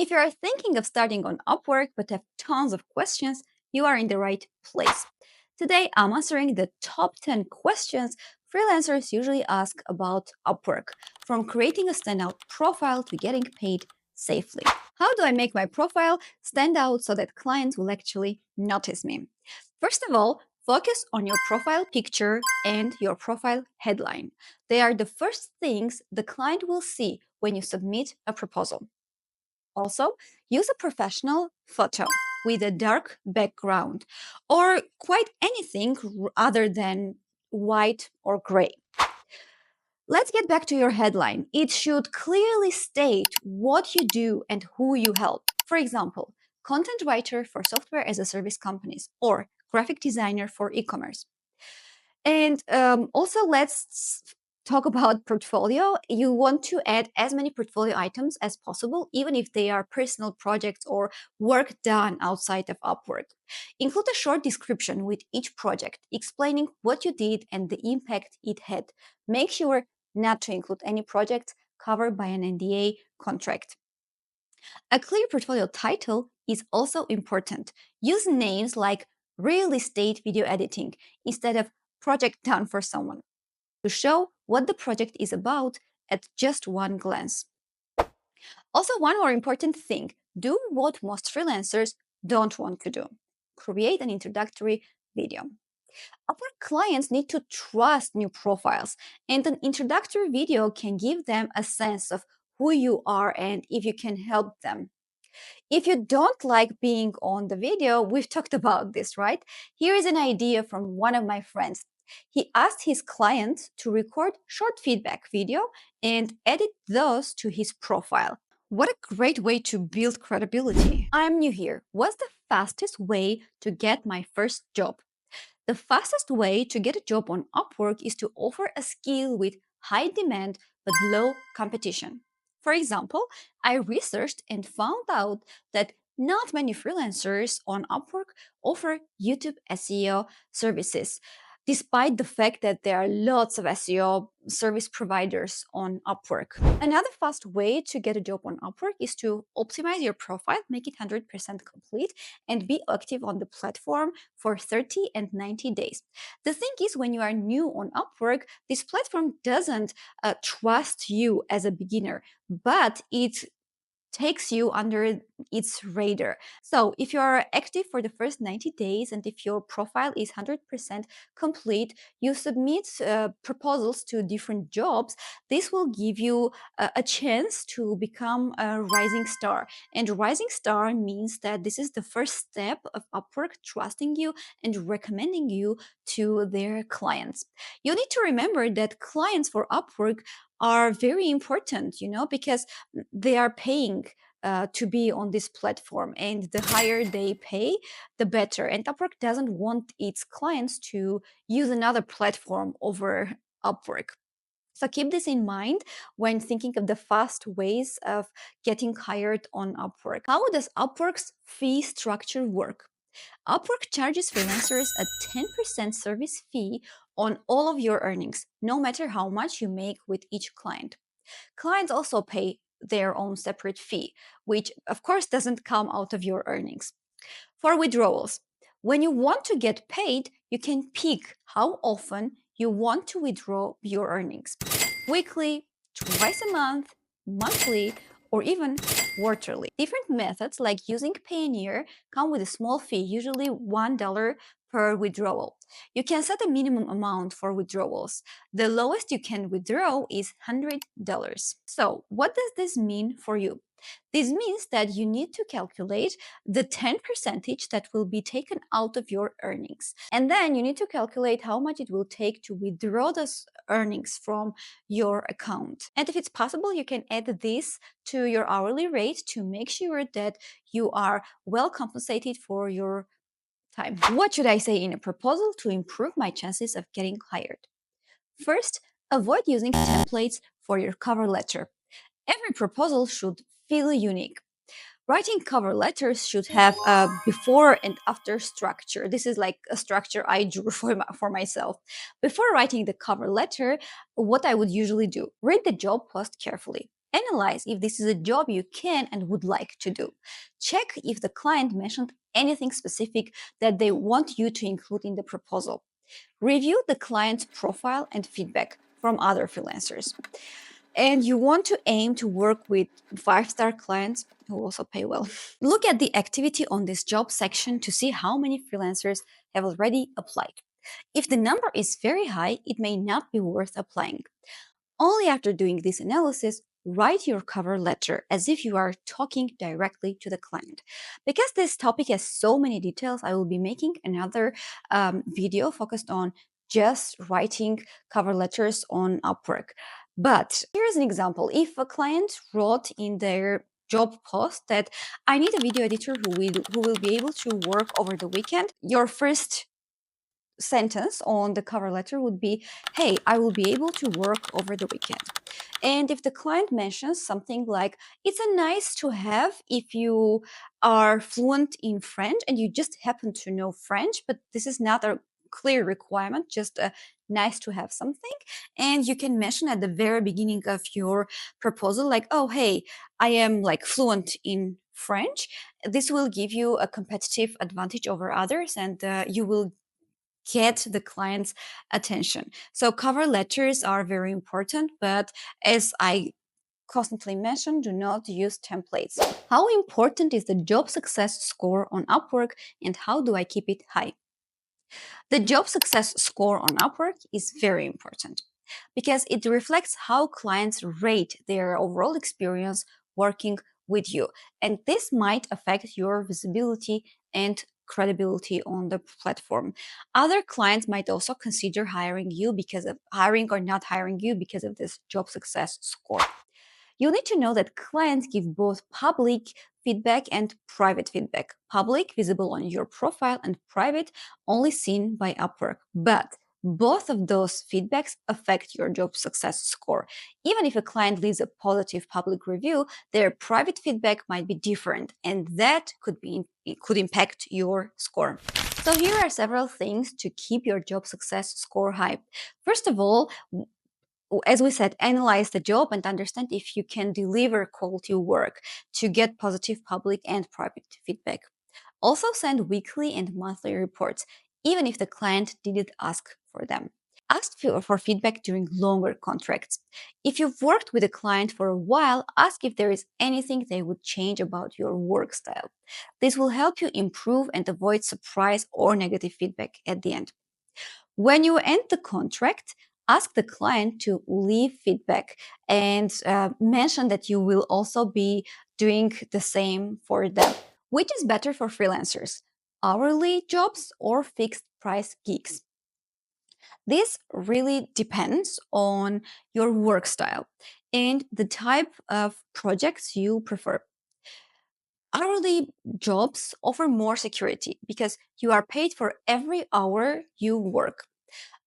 If you are thinking of starting on Upwork but have tons of questions, you are in the right place. Today, I'm answering the top 10 questions freelancers usually ask about Upwork, from creating a standout profile to getting paid safely. How do I make my profile stand out so that clients will actually notice me? First of all, focus on your profile picture and your profile headline. They are the first things the client will see when you submit a proposal. Also, use a professional photo with a dark background or quite anything other than white or gray. Let's get back to your headline. It should clearly state what you do and who you help. For example, content writer for software as a service companies or graphic designer for e-commerce. And also, let's talk about portfolio. You want to add as many portfolio items as possible, even if they are personal projects or work done outside of Upwork. Include a short description with each project, explaining what you did and the impact it had. Make sure not to include any projects covered by an NDA contract. A clear portfolio title is also important. Use names like real estate video editing instead of project done for someone to show what the project is about at just one glance. Also, one more important thing, do what most freelancers don't want to do. Create an introductory video. Upwork clients need to trust new profiles, and an introductory video can give them a sense of who you are and if you can help them. If you don't like being on the video, we've talked about this, right? Here is an idea from one of my friends. He asked his clients to record short feedback video and edit those to his profile. What a great way to build credibility. I'm new here. What's the fastest way to get my first job? The fastest way to get a job on Upwork is to offer a skill with high demand but low competition. For example, I researched and found out that not many freelancers on Upwork offer YouTube SEO services, despite the fact that there are lots of SEO service providers on Upwork. Another fast way to get a job on Upwork is to optimize your profile, make it 100% complete, and be active on the platform for 30 and 90 days. The thing is, when you are new on Upwork, this platform doesn't trust you as a beginner, but it takes you under its radar. So if you are active for the first 90 days and if your profile is 100% complete, you submit proposals to different jobs. This will give you a chance to become a rising star. And rising star means that this is the first step of Upwork trusting you and recommending you to their clients. You need to remember that clients for Upwork are very important, because they are paying to be on this platform, and the higher they pay, the better. And Upwork doesn't want its clients to use another platform over Upwork. So keep this in mind when thinking of the fast ways of getting hired on Upwork. How does Upwork's fee structure work? Upwork charges freelancers a 10% service fee on all of your earnings, no matter how much you make with each client. Clients also pay their own separate fee, which of course doesn't come out of your earnings. For withdrawals, when you want to get paid, you can pick how often you want to withdraw your earnings. Weekly, twice a month, monthly, or even quarterly. Different methods like using Payoneer come with a small fee, usually $1 per withdrawal. You can set a minimum amount for withdrawals. The lowest you can withdraw is $100. So, what does this mean for you? This means that you need to calculate the 10% that will be taken out of your earnings. And then you need to calculate how much it will take to withdraw those earnings from your account. And if it's possible, you can add this to your hourly rate to make sure that you are well compensated for your time. What should I say in a proposal to improve my chances of getting hired? First, avoid using templates for your cover letter. Every proposal should feel unique. Writing cover letters should have a before and after structure. This is like a structure I drew for myself. Before writing the cover letter, what I would usually do, read the job post carefully. Analyze if this is a job you can and would like to do. Check if the client mentioned anything specific that they want you to include in the proposal. Review the client's profile and feedback from other freelancers. And you want to aim to work with 5-star clients who also pay well. Look at the activity on this job section to see how many freelancers have already applied. If the number is very high, it may not be worth applying. Only after doing this analysis, write your cover letter as if you are talking directly to the client. Because this topic has so many details, I will be making another video focused on just writing cover letters on Upwork. But here's an example. If a client wrote in their job post that I need a video editor who will be able to work over the weekend, your first sentence on the cover letter would be, hey, I will be able to work over the weekend. And if the client mentions something like, it's a nice to have if you are fluent in French and you just happen to know French, but this is not a clear requirement, just a nice to have something. And you can mention at the very beginning of your proposal, like, oh, hey, I am like fluent in French. This will give you a competitive advantage over others, and you will get the client's attention. So cover letters are very important, but as I constantly mention, do not use templates. How important is the job success score on Upwork and how do I keep it high? The job success score on Upwork is very important because it reflects how clients rate their overall experience working with you. And this might affect your visibility and credibility on the platform. Other clients might also consider hiring you because of hiring or not hiring you because of this job success score. You need to know that clients give both public feedback and private feedback. Public, visible on your profile, and private, only seen by Upwork. But both of those feedbacks affect your job success score. Even if a client leaves a positive public review, their private feedback might be different, and that could impact your score. So here are several things to keep your job success score high. First of all, as we said, analyze the job and understand if you can deliver quality work to get positive public and private feedback. Also, send weekly and monthly reports, even if the client didn't ask for them. Ask for feedback during longer contracts. If you've worked with a client for a while, ask if there is anything they would change about your work style. This will help you improve and avoid surprise or negative feedback at the end. When you end the contract, ask the client to leave feedback and mention that you will also be doing the same for them. Which is better for freelancers, hourly jobs or fixed price gigs? This really depends on your work style and the type of projects you prefer. Hourly jobs offer more security because you are paid for every hour you work.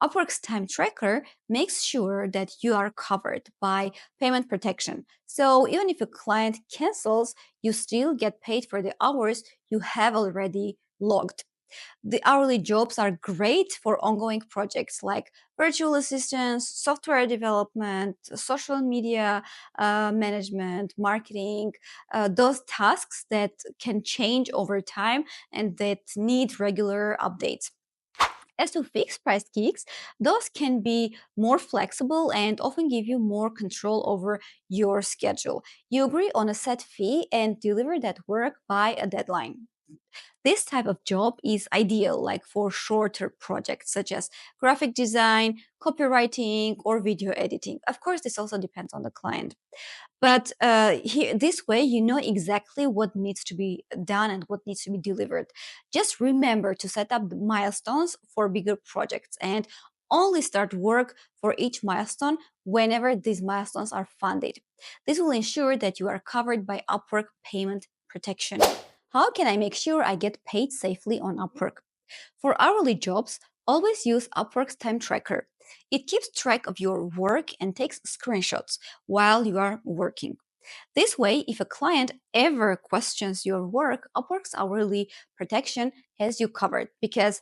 Upwork's time tracker makes sure that you are covered by payment protection. So even if a client cancels, you still get paid for the hours you have already logged. The hourly jobs are great for ongoing projects like virtual assistants, software development, social media management, marketing, those tasks that can change over time and that need regular updates. As to fixed price gigs, those can be more flexible and often give you more control over your schedule. You agree on a set fee and deliver that work by a deadline. This type of job is ideal like for shorter projects such as graphic design, copywriting, or video editing. Of course, this also depends on the client. But this way, you know exactly what needs to be done and what needs to be delivered. Just remember to set up the milestones for bigger projects and only start work for each milestone whenever these milestones are funded. This will ensure that you are covered by Upwork payment protection. How can I make sure I get paid safely on Upwork? For hourly jobs, always use Upwork's time tracker. It keeps track of your work and takes screenshots while you are working. This way, if a client ever questions your work, Upwork's hourly protection has you covered because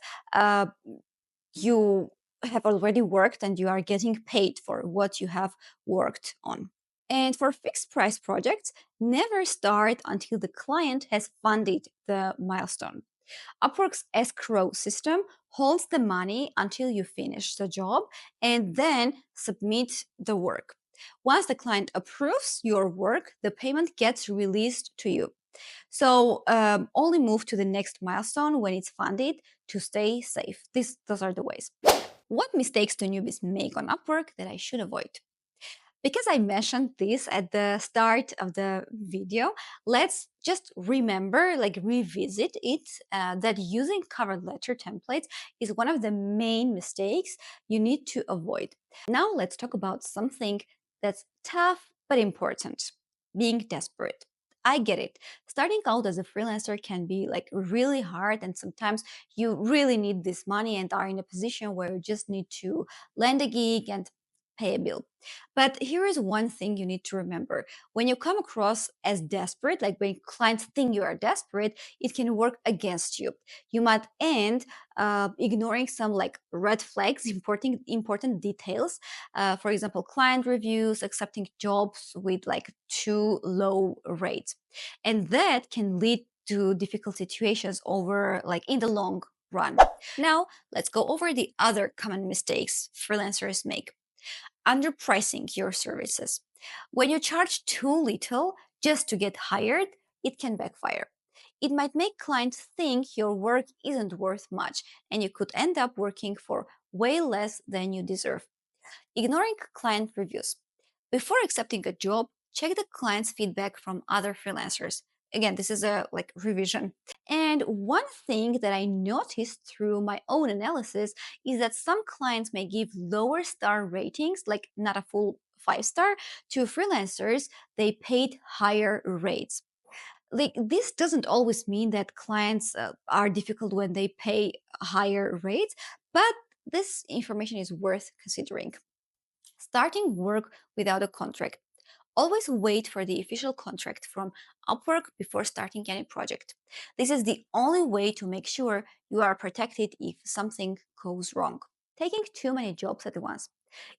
you have already worked and you are getting paid for what you have worked on. And for fixed price projects, never start until the client has funded the milestone. Upwork's escrow system holds the money until you finish the job and then submit the work. Once the client approves your work, the payment gets released to you. So only move to the next milestone when it's funded to stay safe. Those are the ways. What mistakes do newbies make on Upwork that I should avoid? Because I mentioned this at the start of the video, let's just remember, like revisit it, that using cover letter templates is one of the main mistakes you need to avoid. Now let's talk about something that's tough but important, being desperate. I get it. Starting out as a freelancer can be like really hard, and sometimes you really need this money and are in a position where you just need to land a gig and pay a bill. But here is one thing you need to remember. When you come across as desperate, like when clients think you are desperate, it can work against you. You might end ignoring some like red flags, important details. For example, client reviews, accepting jobs with like too low rates. And that can lead to difficult situations over like in the long run. Now, let's go over the other common mistakes freelancers make. Underpricing your services. When you charge too little just to get hired, it can backfire. It might make clients think your work isn't worth much, and you could end up working for way less than you deserve. Ignoring client reviews. Before accepting a job, check the client's feedback from other freelancers. Again, this is a like revision. And one thing that I noticed through my own analysis is that some clients may give lower star ratings, like not a full 5 star, to freelancers they paid higher rates. Like this doesn't always mean that clients are difficult when they pay higher rates, but this information is worth considering. Starting work without a contract. Always wait for the official contract from Upwork before starting any project. This is the only way to make sure you are protected if something goes wrong. Taking too many jobs at once.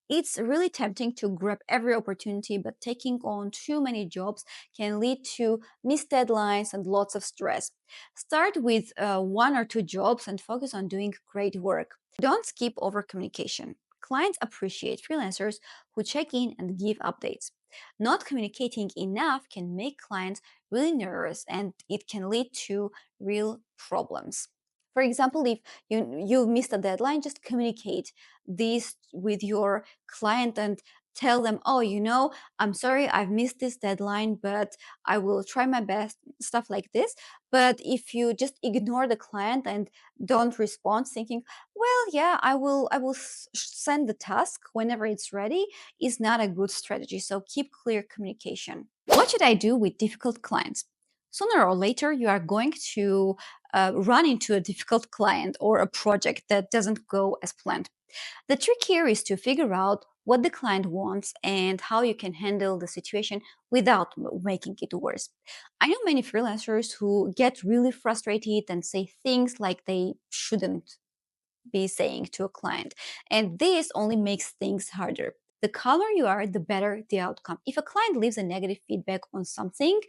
It's really tempting to grab every opportunity, but taking on too many jobs can lead to missed deadlines and lots of stress. Start with 1 or 2 jobs and focus on doing great work. Don't skip over communication. Clients appreciate freelancers who check in and give updates. Not communicating enough can make clients really nervous and it can lead to real problems. For example, if you missed a deadline, just communicate this with your client and tell them, oh, I'm sorry, I've missed this deadline, but I will try my best, stuff like this. But if you just ignore the client and don't respond thinking, well, yeah, I will send the task whenever it's ready, is not a good strategy. So keep clear communication. What should I do with difficult clients? Sooner or later, you are going to run into a difficult client or a project that doesn't go as planned. The trick here is to figure out what the client wants and how you can handle the situation without making it worse. I know many freelancers who get really frustrated and say things like they shouldn't be saying to a client. And this only makes things harder. The calmer you are, the better the outcome. If a client leaves a negative feedback on something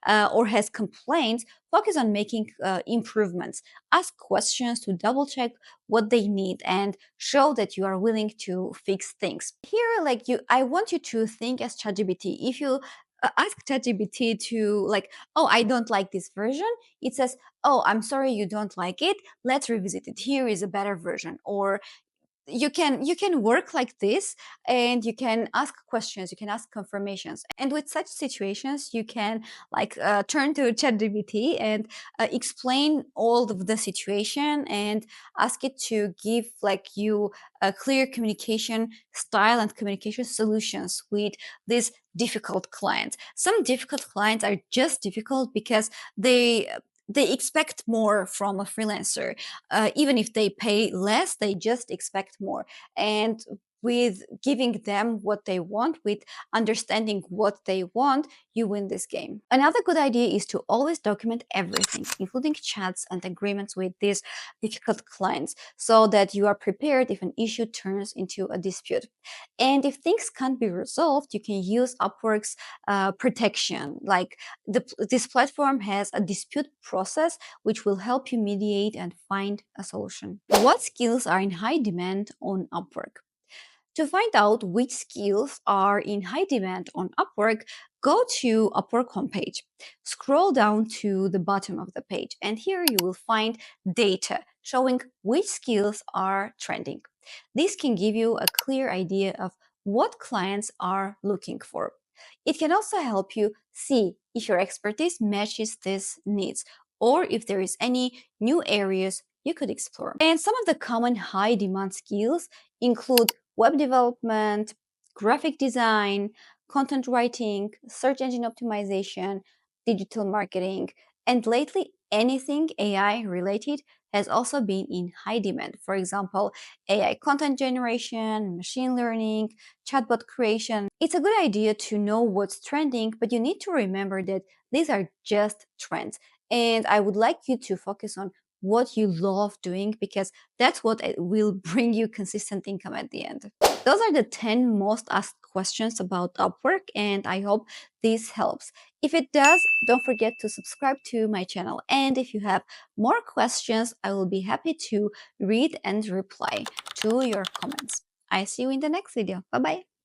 or has complaints, focus on making improvements. Ask questions to double check what they need and show that you are willing to fix things. Here, I want you to think as ChatGPT. If you ask ChatGPT to oh, I don't like this version, it says, oh, I'm sorry you don't like it, let's revisit it, here is a better version. Or you can work like this, and you can ask questions, you can ask confirmations, and with such situations you can turn to ChatGPT and explain all of the situation and ask it to give you a clear communication style and communication solutions with these difficult clients. Some difficult clients are just difficult because they expect more from a freelancer. Even if they pay less, they just expect more. And with giving them what they want, with understanding what they want, you win this game. Another good idea is to always document everything, including chats and agreements with these difficult clients, so that you are prepared if an issue turns into a dispute. And if things can't be resolved, you can use Upwork's protection. Like this platform has a dispute process which will help you mediate and find a solution. What skills are in high demand on Upwork? To find out which skills are in high demand on Upwork, go to Upwork homepage. Scroll down to the bottom of the page, and here you will find data showing which skills are trending. This can give you a clear idea of what clients are looking for. It can also help you see if your expertise matches these needs or if there is any new areas you could explore. And some of the common high demand skills include web development, graphic design, content writing, search engine optimization, digital marketing, and lately anything AI related has also been in high demand. For example, AI content generation, machine learning, chatbot creation. It's a good idea to know what's trending, but you need to remember that these are just trends. And I would like you to focus on what you love doing because that's what will bring you consistent income at the end. Those are the 10 most asked questions about Upwork, and I hope this helps. If it does, don't forget to subscribe to my channel. And if you have more questions, I will be happy to read and reply to your comments. I see you in the next video. Bye bye.